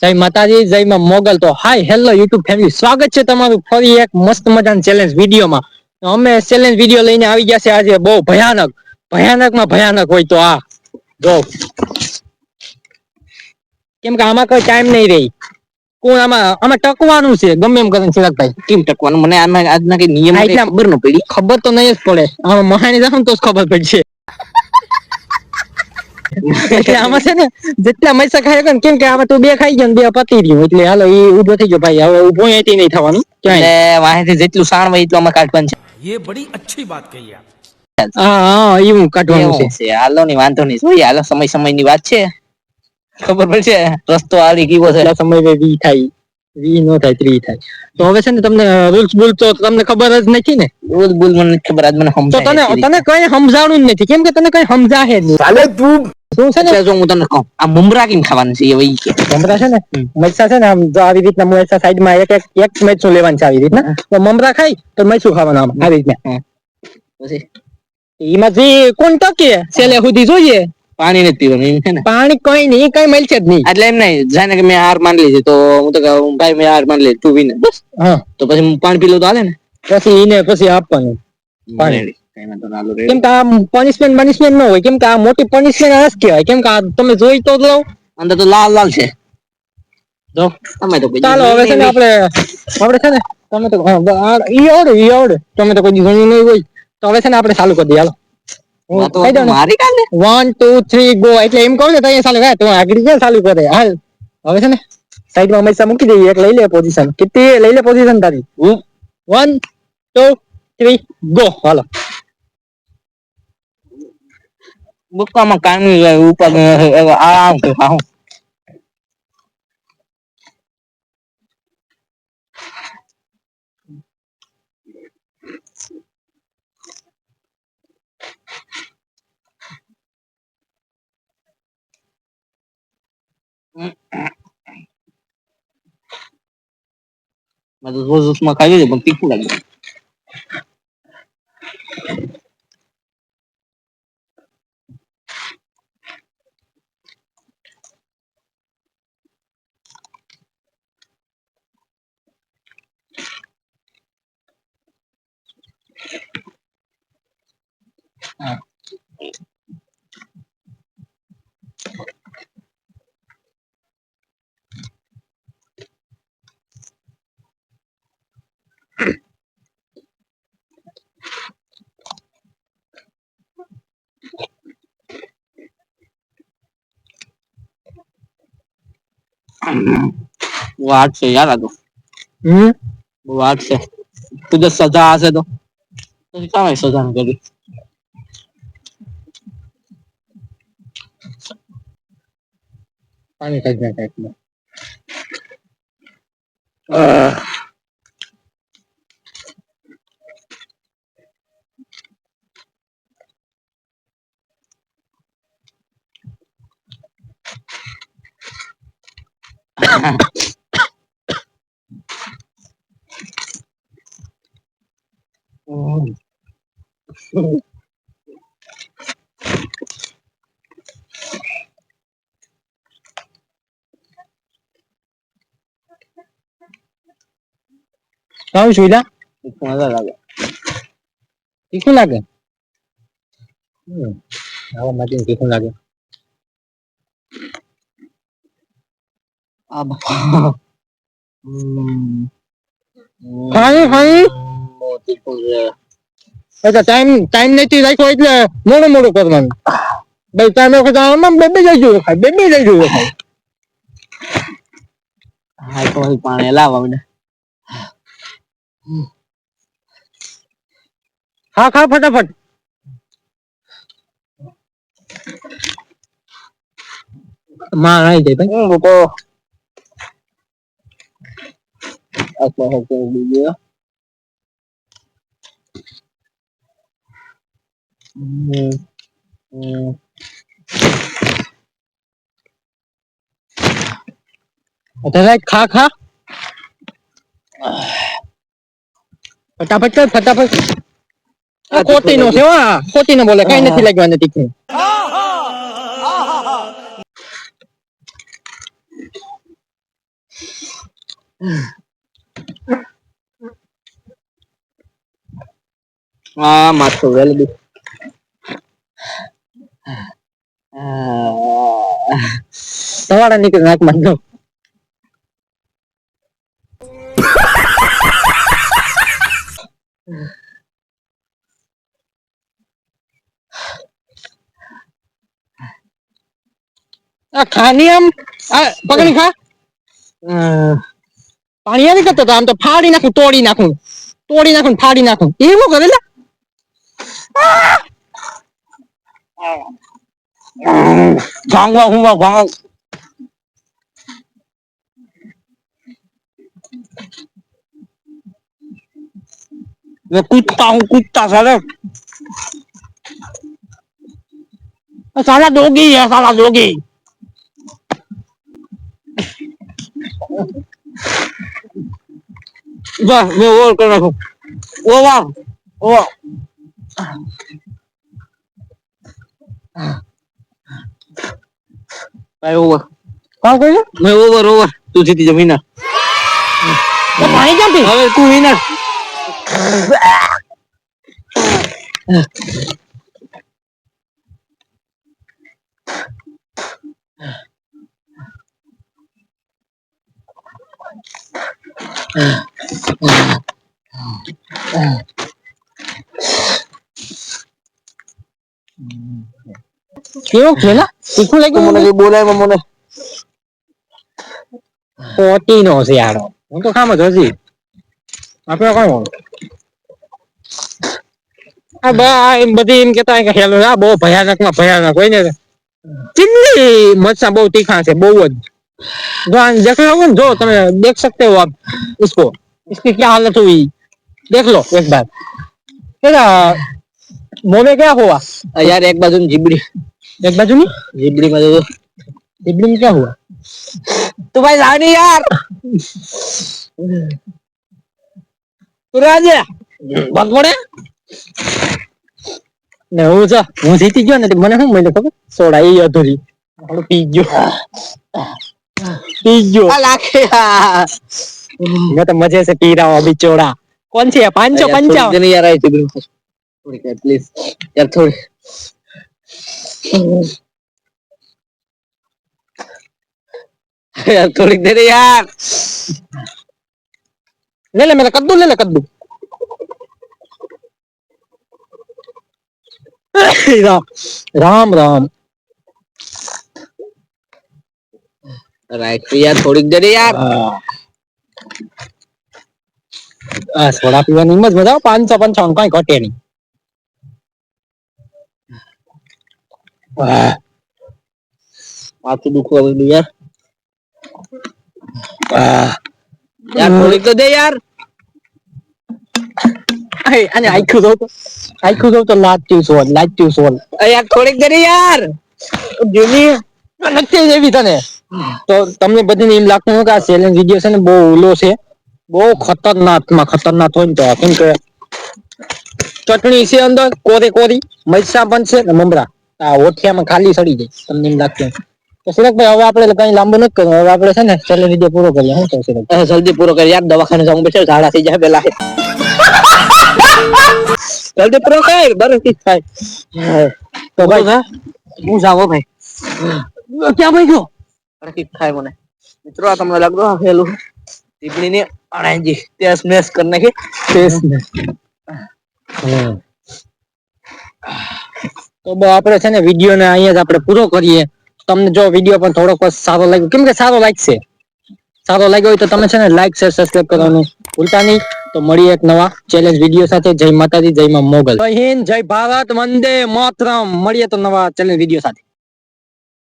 જય માતાજી, જય માં મોગલ. તો હાય હેલો યુટ્યુબ ફેમિલી, સ્વાગત છે તમારું ફરી એક મસ્ત મજાની ચેલેન્જ વિડીયોમાં. અમે ચેલેન્જ વિડીયો લઈને આવી ગયા છે આજે બહુ ભયાનક, ભયાનકમાં ભયાનક હોય તો આ જો, કેમ કે આમાં કોઈ ટાઈમ નહીં રહી. કોણ આમાં ટકવાનું છે ગમે એમ કરીને ચિરાગભાઈ. કેમ ટકવાનું? મને આમાં આજના કઈ નિયમ કઈ ખબર ન પડી. ખબર તો નહીં જ પડે, આમાં મહાની જાવ ને તો જ ખબર પડશે. એટલે આમાં છે ને જેટલા મૈસા ખાય ને, કેમ કે આમાં તું બે ખાઈ ગયો ને બે પતી રહ્યું, એટલે હાલો એ ઉભો થઈ ગયો ભાઈ. હવે ઉભો અહીંથી નહીં થવાનું. એટલે વાહેથી જેટલું સાણ હોય એટલું આમાં કાઢવાનું છે. ये बड़ी अच्छी बात कही आप. હા હા, એવું કાઢવાનું છે. એવું છે. હાલો ની વાંધો નહીં, જોઈએ હાલો, સમય ની વાત છે, ખબર પડશે. રસ્તો આલી કેવો છે. એટલા સમય વી થાય, વી નો થાય 3 થાય. તો હવે છે ને તમને રૂલ્સ બુલ તો તમને ખબર જ નથી ને. રોજ બોલ મને નથી ખબર, આજ મને તો સમજાય તને કઈ સમજાણું જ નથી, કેમ કે તને કઈ સમજાહે જ નહીં. साले तू શું છે ને, જો હું તમને કહું, આ મમરા કેમ ખાવાનું છે એ વઈ કે મમરા છે ને, મરચા છે ને, આમ જો આવી રીતના મરચા સાઈડમાં એક મરચું લેવાનું છે આવી રીતના. તો મમરા ખાઈ તો મરચું ખાવાનું આમ આવી રીતના. પછી એમાં જે કોણ ટકે છેલ્લે સુધી જોઈએ. પાણી નથી પીવાનું એમ છે ને? પાણી કઈ નહીં, કઈ મળશે જ નહીં. એટલે એમ નહીં, જાણે કે મેં હાર માન લીધી, તો હું તો કહું ભાઈ મેં હાર માન લીધી, તું વિને બસ. હા, તો પછી હું પાણી પી લઉં તો હાલે ને? પછી એને પછી આપવાનું પાણી. કઈ વાંધો ના, હાલો ready. કેમ કે આ પનિશમેન્ટ ન હોય, કેમ કે આ મોટી પનિશમેન્ટ આ જ કહેવાય. કેમ કે આ તમે જોઈ તો લો, અંદર તો લાલ લાલ છે. જો તમે તો ચાલો હવે છે ને આપણે છે ને તમે તો ઈ આવડે તમે તો કોઈ ઘણી નહીં હોય. તો હવે છે ને આપણે ચાલુ કરી દઈએ. હાલો કહી દો ને, મારી કાલે 1 2 3 ગો. એટલે એમ કહું ને તો અહીંયા ચાલુ થાય, તો આગળ ક્યાં ચાલુ કરે. હાલ હવે છે ને સાઈડમાં મૈસા મૂકી દઈએ. એક લઈ લે પોઝિશન. કેટલી લઈ લે પોઝિશન તારી? 1 2 3 ગો. હાલો બુક્કામાં કામી ઉપર આરામ થી ખાઉં. મેં તો જોશ માં ખાઈ લીધું, પણ તીખું લાગ્યું. વાત છે યાર, આ તો વાત છે. તું જો સજા હશે તો કાંઈ સજા ન કરી. પાણી ખાઈ જાય ટાઈપમાં. કામ સુઈલા મજા લાગે. તીખું લાગે. આવા માટે તીખું લાગે. આ બાપા ખાઈ બહુ તીખું છે. અચ્છા, ટાઈમ નથી રાખ્યો એટલે મોડું કરવાનું. ભાઈ ટાઈમ વખત આમાં બે લઈ જવું ખાય, બે લઈ જવું ખાય. હા તો પાણી લાવ હવે. હા ખા ફટાફટ. માં આવી જાય ભાઈ. હું તો આટલો હકો બીજો. અત્યારે ખા ફટાફટ કર, ફટાફટ. ખોટી નો છે, ખોટી નો બોલે, કઈ નથી લાગવાનું તીખું. હા માથું વેલડી સવારે નીકળી નાકમાં જો આ ખાની આમ આ પકડી ખા પાણી આવી કરતો આમ તો ફાડી નાખું તોડી નાખું ફાડી નાખું એવું કરે લે ભાંગવા હું ભાંગ मैं कूदता साले साला डोगी है साला डोगी बस मैं और कर रहा हूँ वो वाह वो मैं ओवर કોણ કહ્યું मैं ओवर ओवर तू जीती जमीन તો પાણી ક્યાંથી હવે તું વિનર કેવું છે ને તીખું લાગ્યું મને મને બોલાય મને પોતી નો છે યાર હું તો ખામ જ હજી આપણે કોણ આ બધી એમ કેતા કે હેલો આ બહુ ભયાનક માં ભયાનક હોય ને ચીલી મરચાં બહુ તીખા છે બહુ જ देख लो जो तुम देख सकते हो आप इसको इसकी क्या हालत हुई देख लो एक बार क्या मुंह में क्या हुआ यार एक बाजू में जिबड़ी एक बाजू में जिबड़ी में देखो जिबड़ी में क्या हुआ तो भाई लानी यार तू राजा बहुत बड़े ને હું જીતી ગયો ને મને શું મળ્યું ખબર સોડા એ અધૂરી પી ગયો लाखे मैं तो मजे से पी रहा हूँ अभी चोड़ा कौन सी है 555 नहीं यार आई जिबड़ी थोड़ी प्लीज यार थोड़ी यार थोड़ी देर यार ले ले मेरा कद्दू ले ले कद्दू राम राम राइट यार थोड़ी देर यार सोडा पीવાની હિંમત મજા 555 કઈ ઘટે નહીં माथું દુખવા માંડ્યું यार यार थोड़ी तो दे यार અને આખું જો તો લાગતું સોલ यार थोड़ी देर यार જૂની નથી એવી તને તો તમને બધાને એમ લાગતું હોય કે આ ચેલેન્જ વિડિયો છે ને બહુ ઓલો છે બહુ ખતરનાક હોય ને તો કેમ કે ચટણી છે અંદર કોરી મરચાં પણ છે ને મમરા આ ઓઠિયામાં ખાલી સડી જાય તમને એમ લાગતું તો સિરકભાઈ હવે આપણે કઈ લાંબુ નથી કરવું હવે આપણે છે ને ચેલેન્જ વિડિયો પૂરો કરીએ શું કહે સિરક जल्दी पूरा कर यार दवाखाने जाऊं बेटा झाड़ा થઈ જાય પેલા जल्दी पूरा कर बरं की થાય તો ભાઈ હું જાવો ભાઈ ક્યાં ભાઈ ગયો અરે કી થાય મને મિત્રો આ તમને લાગતો હેલું ટીપણીને અણાજી તે સ્મેશ કરી નાખી ટેસ્ટ ને તો બસ આપણે છે ને વિડિયો ને અહીંયા જ આપણે પૂરો કરીએ તમને જો વિડિયો પણ થોડોક સારો લાગ્યો કેમ કે સારો લાગ્યો હોય તો તમે છે ને લાઈક શેર સબસ્ક્રાઇબ કરવાનું ભૂલતા નહીં તો મળીએ એક નવા ચેલેન્જ વિડિયો સાથે જય માતાજી જય માં મોગલ જય હિન્દ જય ભારત વંદે માતરમ મળીએ તો નવા ચેલેન્જ વિડિયો સાથે